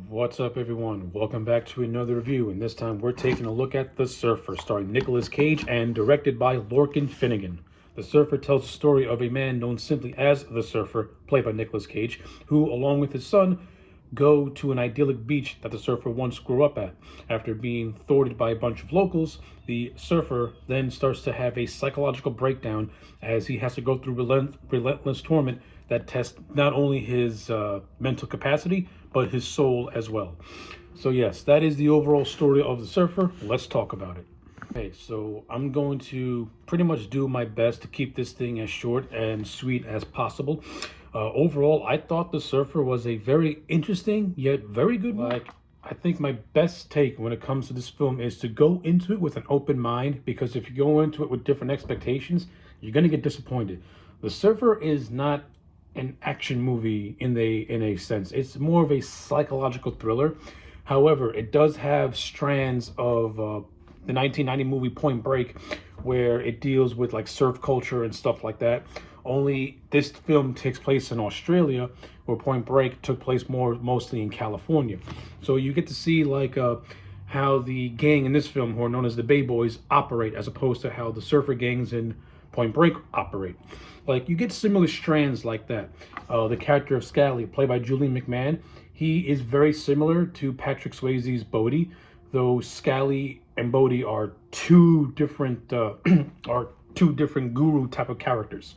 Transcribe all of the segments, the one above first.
What's up, everyone? Welcome back to another review, and this time we're taking a look at The Surfer, starring Nicolas Cage and directed by Lorcan Finnegan. The Surfer tells the story of a man known simply as The Surfer, played by Nicolas Cage, who, along with his son, go to an idyllic beach that the surfer once grew up at. After being thwarted by a bunch of locals, the surfer then starts to have a psychological breakdown as he has to go through relentless torment that tests not only his mental capacity, but his soul as well. So yes, that is the overall story of the surfer. Let's talk about it. Okay, so I'm going to pretty much do my best to keep this thing as short and sweet as possible. Overall, I thought The Surfer was a very interesting yet very good one. I think my best take when it comes to this film is to go into it with an open mind, because if you go into it with different expectations, you're going to get disappointed. The Surfer is not an action movie in a sense. It's more of a psychological thriller. However, it does have strands of the 1990 movie Point Break, where it deals with like surf culture and stuff like that. Only this film takes place in Australia, where Point Break took place mostly in California. So you get to see how the gang in this film, who are known as the Bay Boys, operate, as opposed to how the surfer gangs in Point Break operate. Like, you get similar strands like that. The character of Scally, played by Julian McMahon, he is very similar to Patrick Swayze's Bodhi, though Scally and Bodhi are two different guru type of characters.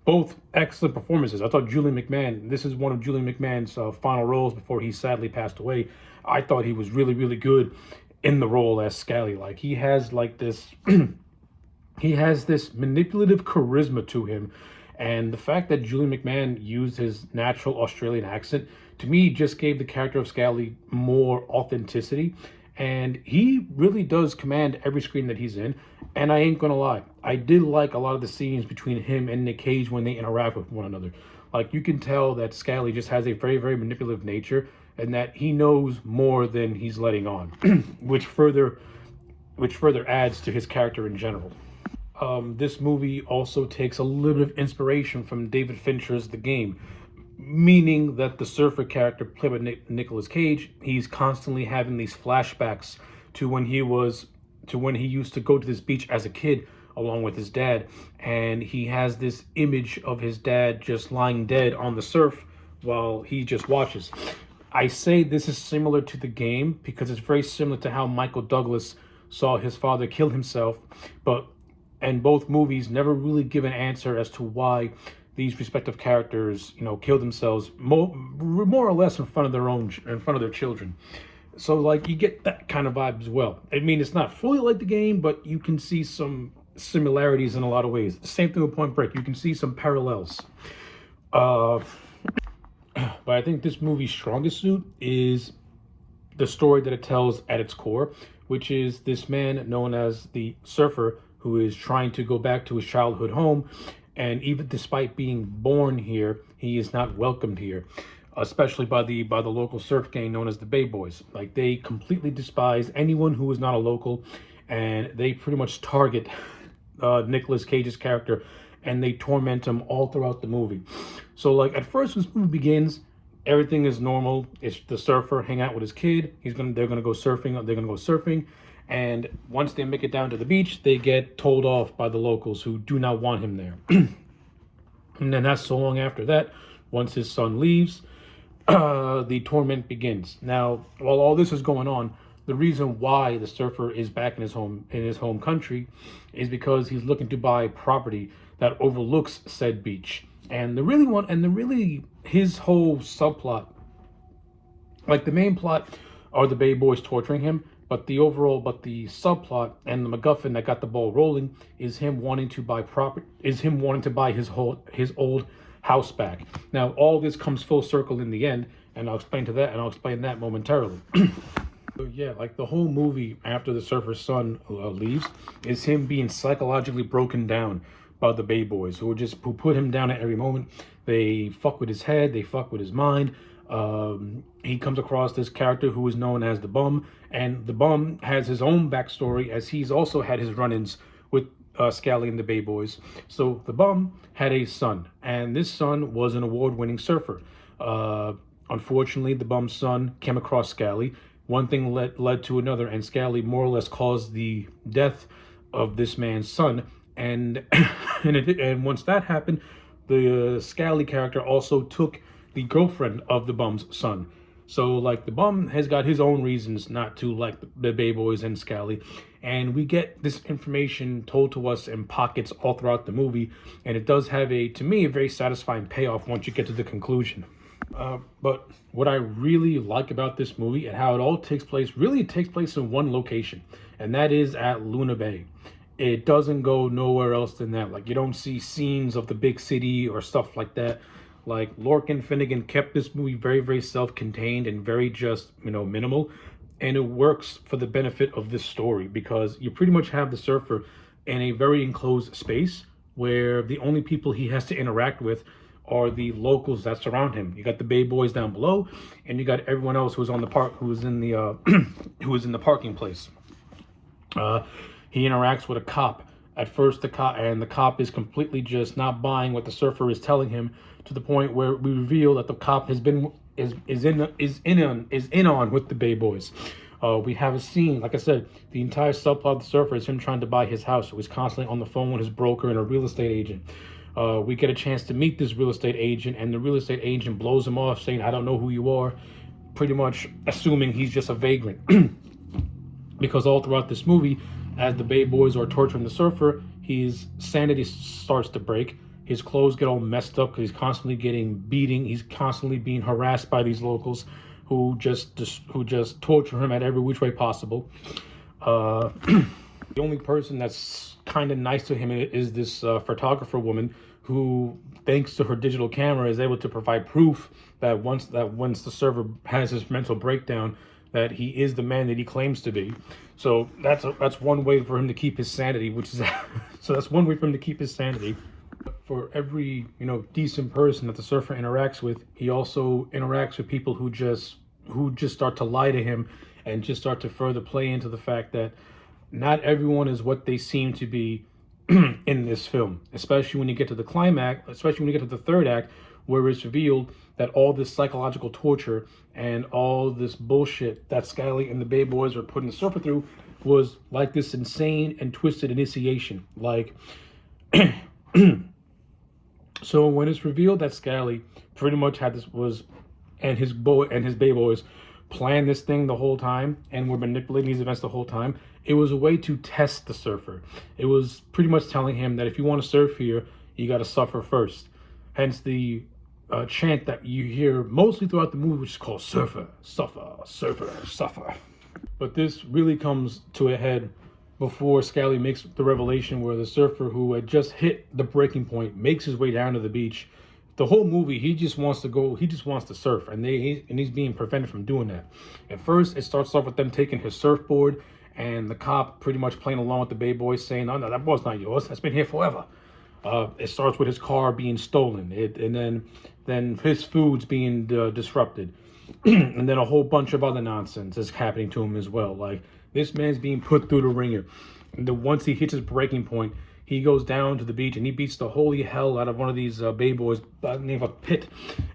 Both excellent performances. I thought Julian McMahon, this is one of Julian McMahon's final roles before he sadly passed away. I thought he was really, really good in the role as Scally. Like, he has like this he has this manipulative charisma to him. And the fact that Julian McMahon used his natural Australian accent, to me, just gave the character of Scally more authenticity. And he really does command every screen that he's in. And I ain't gonna lie, I did like a lot of the scenes between him and Nick Cage when they interact with one another. Like, you can tell that Scally just has a very, very manipulative nature, and that he knows more than he's letting on, which further adds to his character in general. This movie also takes a little bit of inspiration from David Fincher's The Game, meaning that the surfer character played by Nicolas Cage, he's constantly having these flashbacks to when he used to go to this beach as a kid along with his dad, and he has this image of his dad just lying dead on the surf while he just watches. I say this is similar to The Game because it's very similar to how Michael Douglas saw his father kill himself, and both movies never really give an answer as to why these respective characters, kill themselves more or less in front of their children. So, like, you get that kind of vibe as well. I mean, it's not fully like The Game, but you can see some similarities in a lot of ways. Same thing with Point Break. You can see some parallels. But I think this movie's strongest suit is the story that it tells at its core, which is this man known as the Surfer, who is trying to go back to his childhood home, and even despite being born here, he is not welcomed here, especially by the local surf gang known as the Bay Boys. Like, they completely despise anyone who is not a local, and they pretty much target Nicolas Cage's character, and they torment him all throughout the movie. So, like, at first, when this movie begins, everything is normal. It's the surfer hang out with his kid. They're gonna go surfing. And once they make it down to the beach, they get told off by the locals who do not want him there. And then not so long after that, once his son leaves, the torment begins. Now, while all this is going on, the reason why the surfer is back in his home country is because he's looking to buy property that overlooks said beach. And his whole subplot, like, the main plot are the Bay Boys torturing him, but the subplot and the MacGuffin that got the ball rolling is him wanting to buy his old house back. Now, all this comes full circle in the end, and I'll explain that momentarily. So yeah, like, the whole movie after the surfer's son leaves is him being psychologically broken down by the Bay Boys, who put him down at every moment. They fuck with his head, they fuck with his mind. He comes across this character who is known as the Bum, and the Bum has his own backstory, as he's also had his run-ins with Scally and the Bay Boys. So the Bum had a son, and this son was an award-winning surfer. Unfortunately, the bum's son came across Scally. One thing led to another, and Scally more or less caused the death of this man's son. And and once that happened, the Scally character also took the girlfriend of the bum's son. So like the bum has got his own reasons not to like the Bay Boys and Scally, and we get this information told to us in pockets all throughout the movie, and it does have to me, a very satisfying payoff once you get to the conclusion. But what I really like about this movie and how it all takes place, really it takes place in one location, and that is at Luna Bay. It doesn't go nowhere else than that. Like, you don't see scenes of the big city or stuff like that. Like, Lorcan Finnegan kept this movie very, very self-contained and very just, minimal. And it works for the benefit of this story because you pretty much have the surfer in a very enclosed space where the only people he has to interact with are the locals that surround him. You got the Bay Boys down below, and you got everyone else who's on the park, who's in the who is in the parking place. He interacts with a cop. At first, the cop is completely just not buying what the surfer is telling him, to the point where we reveal that the cop has been is in on with the Bay Boys. We have a scene, like I said, the entire subplot of the surfer is him trying to buy his house. So he's constantly on the phone with his broker and a real estate agent. We get a chance to meet this real estate agent, and the real estate agent blows him off, saying, "I don't know who you are," pretty much assuming he's just a vagrant. Because all throughout this movie, as the Bay Boys are torturing the surfer, his sanity starts to break. His clothes get all messed up because he's constantly getting beating. He's constantly being harassed by these locals who just torture him at every which way possible. The only person that's kind of nice to him is this photographer woman who, thanks to her digital camera, is able to provide proof that once the server has his mental breakdown, that he is the man that he claims to be. So that's one way for him to keep his sanity, that's one way for him to keep his sanity. For every decent person that the surfer interacts with, he also interacts with people who just start to lie to him and just start to further play into the fact that not everyone is what they seem to be in this film, especially when you get to the climax, especially when you get to the third act, where it's revealed that all this psychological torture and all this bullshit that Scally and the Bay Boys were putting the surfer through was like this insane and twisted initiation. Like, so when it's revealed that Scally pretty much and his Bay Boys planned this thing the whole time and were manipulating these events the whole time, it was a way to test the surfer. It was pretty much telling him that if you want to surf here, you got to suffer first. Hence the chant that you hear mostly throughout the movie, which is called "Surfer, Suffer, Surfer, Suffer." But this really comes to a head before Scally makes the revelation where the surfer, who had just hit the breaking point, makes his way down to the beach. The whole movie, he just wants to surf, and he's being prevented from doing that. At first, it starts off with them taking his surfboard, and the cop pretty much playing along with the Bay Boys, saying, "No, that board's not yours. That's been here forever." It starts with his car being stolen, and then his food's being disrupted, and then a whole bunch of other nonsense is happening to him as well. Like, this man's being put through the ringer. And then once he hits his breaking point, he goes down to the beach and he beats the holy hell out of one of these Bay Boys by the name of Pitt.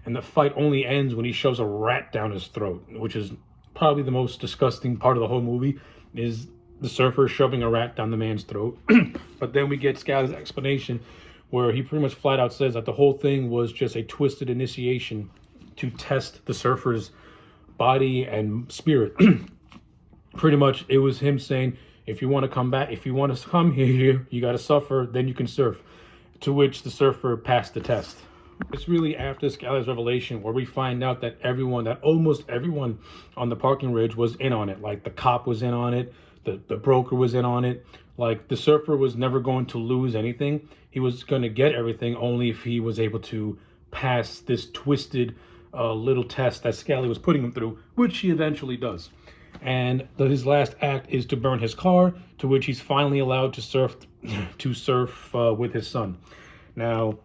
And the fight only ends when he shoves a rat down his throat, which is probably the most disgusting part of the whole movie, is the surfer shoving a rat down the man's throat. But then we get Scally's explanation, where he pretty much flat out says that the whole thing was just a twisted initiation to test the surfer's body and spirit. Pretty much, it was him saying, if you want to come back, if you want to come here, you got to suffer, then you can surf. To which the surfer passed the test. It's really after Scally's revelation where we find out that almost everyone on the parking ridge was in on it. Like, the cop was in on it, the broker was in on it. Like, the surfer was never going to lose anything. He was going to get everything only if he was able to pass this twisted little test that Scally was putting him through, which he eventually does. And his last act is to burn his car, to which he's finally allowed to surf with his son. Now,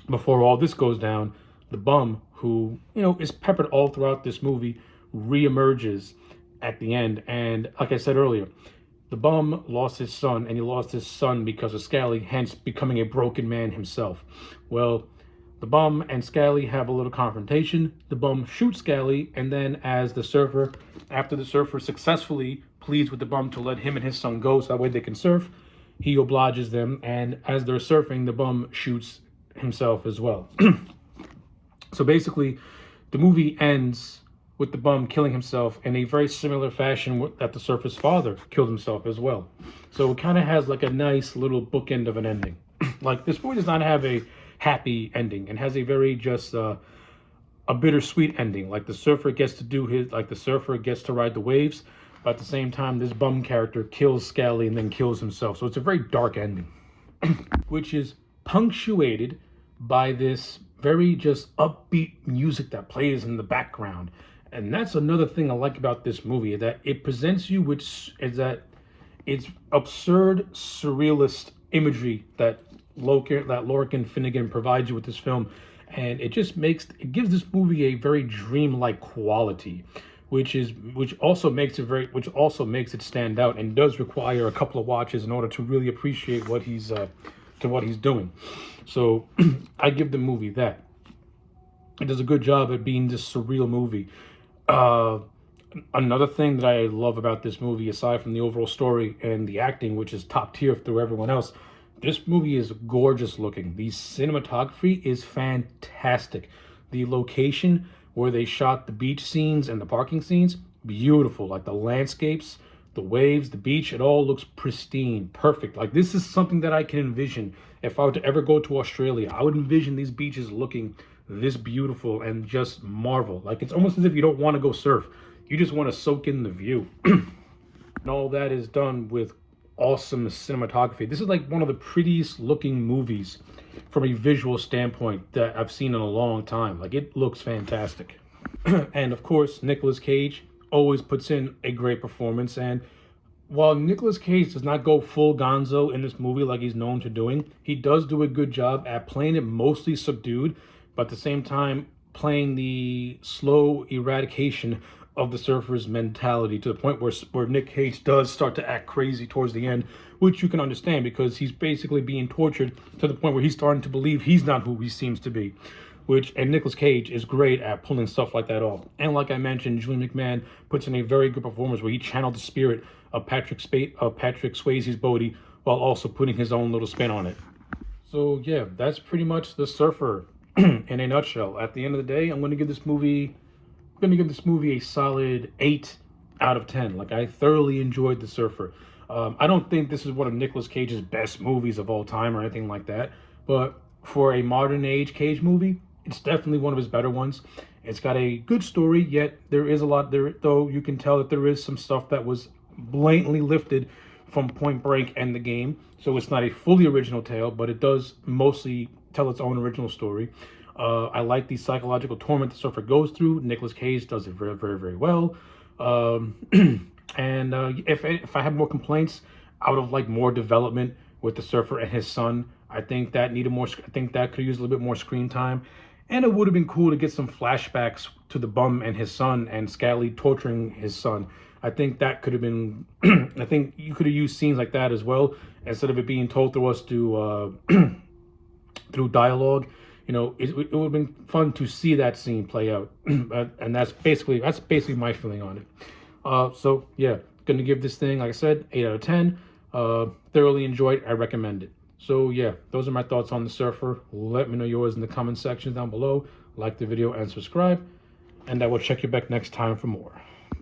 before all this goes down, the bum, who is peppered all throughout this movie, reemerges at the end. And like I said earlier, the bum lost his son, and he lost his son because of Scally, hence becoming a broken man himself. Well, The Bum and Scally have a little confrontation. The Bum shoots Scally, and then after the Surfer successfully pleads with the Bum to let him and his son go so that way they can surf, he obliges them, and as they're surfing, the Bum shoots himself as well. So basically, the movie ends with the Bum killing himself in a very similar fashion that the Surfer's father killed himself as well. So it kind of has like a nice little bookend of an ending. Like, this movie does not have a happy ending and has a very just a bittersweet ending. Like, the Surfer gets to ride the waves, but at the same time, this Bum character kills Scally and then kills himself. So it's a very dark ending, which is punctuated by this very just upbeat music that plays in the background. And that's another thing I like about this movie, that it presents you, which is that it's absurd, surrealist imagery that Lorcan Finnegan provides you with this film, and it gives this movie a very dreamlike quality, which also makes it stand out, and does require a couple of watches in order to really appreciate what he's doing. So I give the movie that. It does a good job at being this surreal movie. Another thing that I love about this movie, aside from the overall story and the acting, which is top tier through everyone else, this movie is gorgeous looking. The cinematography is fantastic. The location where they shot the beach scenes and the parking scenes, beautiful. Like, the landscapes, the waves, the beach, it all looks pristine, perfect. Like, this is something that I can envision. If I were to ever go to Australia, I would envision these beaches looking this beautiful and just marvel. Like, it's almost as if you don't want to go surf. You just want to soak in the view. And all that is done with awesome cinematography. This is like one of the prettiest looking movies from a visual standpoint that I've seen in a long time. Like, it looks fantastic. And of course, Nicolas Cage always puts in a great performance. And while Nicolas Cage does not go full gonzo in this movie like he's known to doing, he does do a good job at playing it mostly subdued, but at the same time playing the slow eradication of the Surfer's mentality, to the point where Nick Cage does start to act crazy towards the end, which you can understand because he's basically being tortured to the point where he's starting to believe he's not who he seems to be. And Nicolas Cage is great at pulling stuff like that off. And like I mentioned, Julie McMahon puts in a very good performance where he channeled the spirit of Patrick Swayze's Bodhi while also putting his own little spin on it. So yeah, that's pretty much The Surfer in a nutshell. At the end of the day, I'm going to give this movie a solid 8 out of 10. Like, I thoroughly enjoyed The Surfer. I don't think this is one of Nicolas Cage's best movies of all time or anything like that, but for a modern age Cage movie, it's definitely one of his better ones. It's got a good story, yet there is a lot there, though you can tell that there is some stuff that was blatantly lifted from Point Break and The Game. So it's not a fully original tale, but it does mostly tell its own original story. I like the psychological torment the Surfer goes through. Nicolas Cage does it very, very, very well. And if I had more complaints, I would have liked more development with the Surfer and his son. I think that could use a little bit more screen time. And it would have been cool to get some flashbacks to the Bum and his son and Scally torturing his son. I think that could have been, I think you could have used scenes like that as well, instead of it being told through us through dialogue. You know, it would have been fun to see that scene play out. And that's basically my feeling on it. So yeah, gonna give this thing, like I said, 8 out of 10. Thoroughly enjoyed. I recommend it. So yeah, those are my thoughts on The Surfer. Let me know yours in the comment section down below. Like the video and subscribe. And I will check you back next time for more.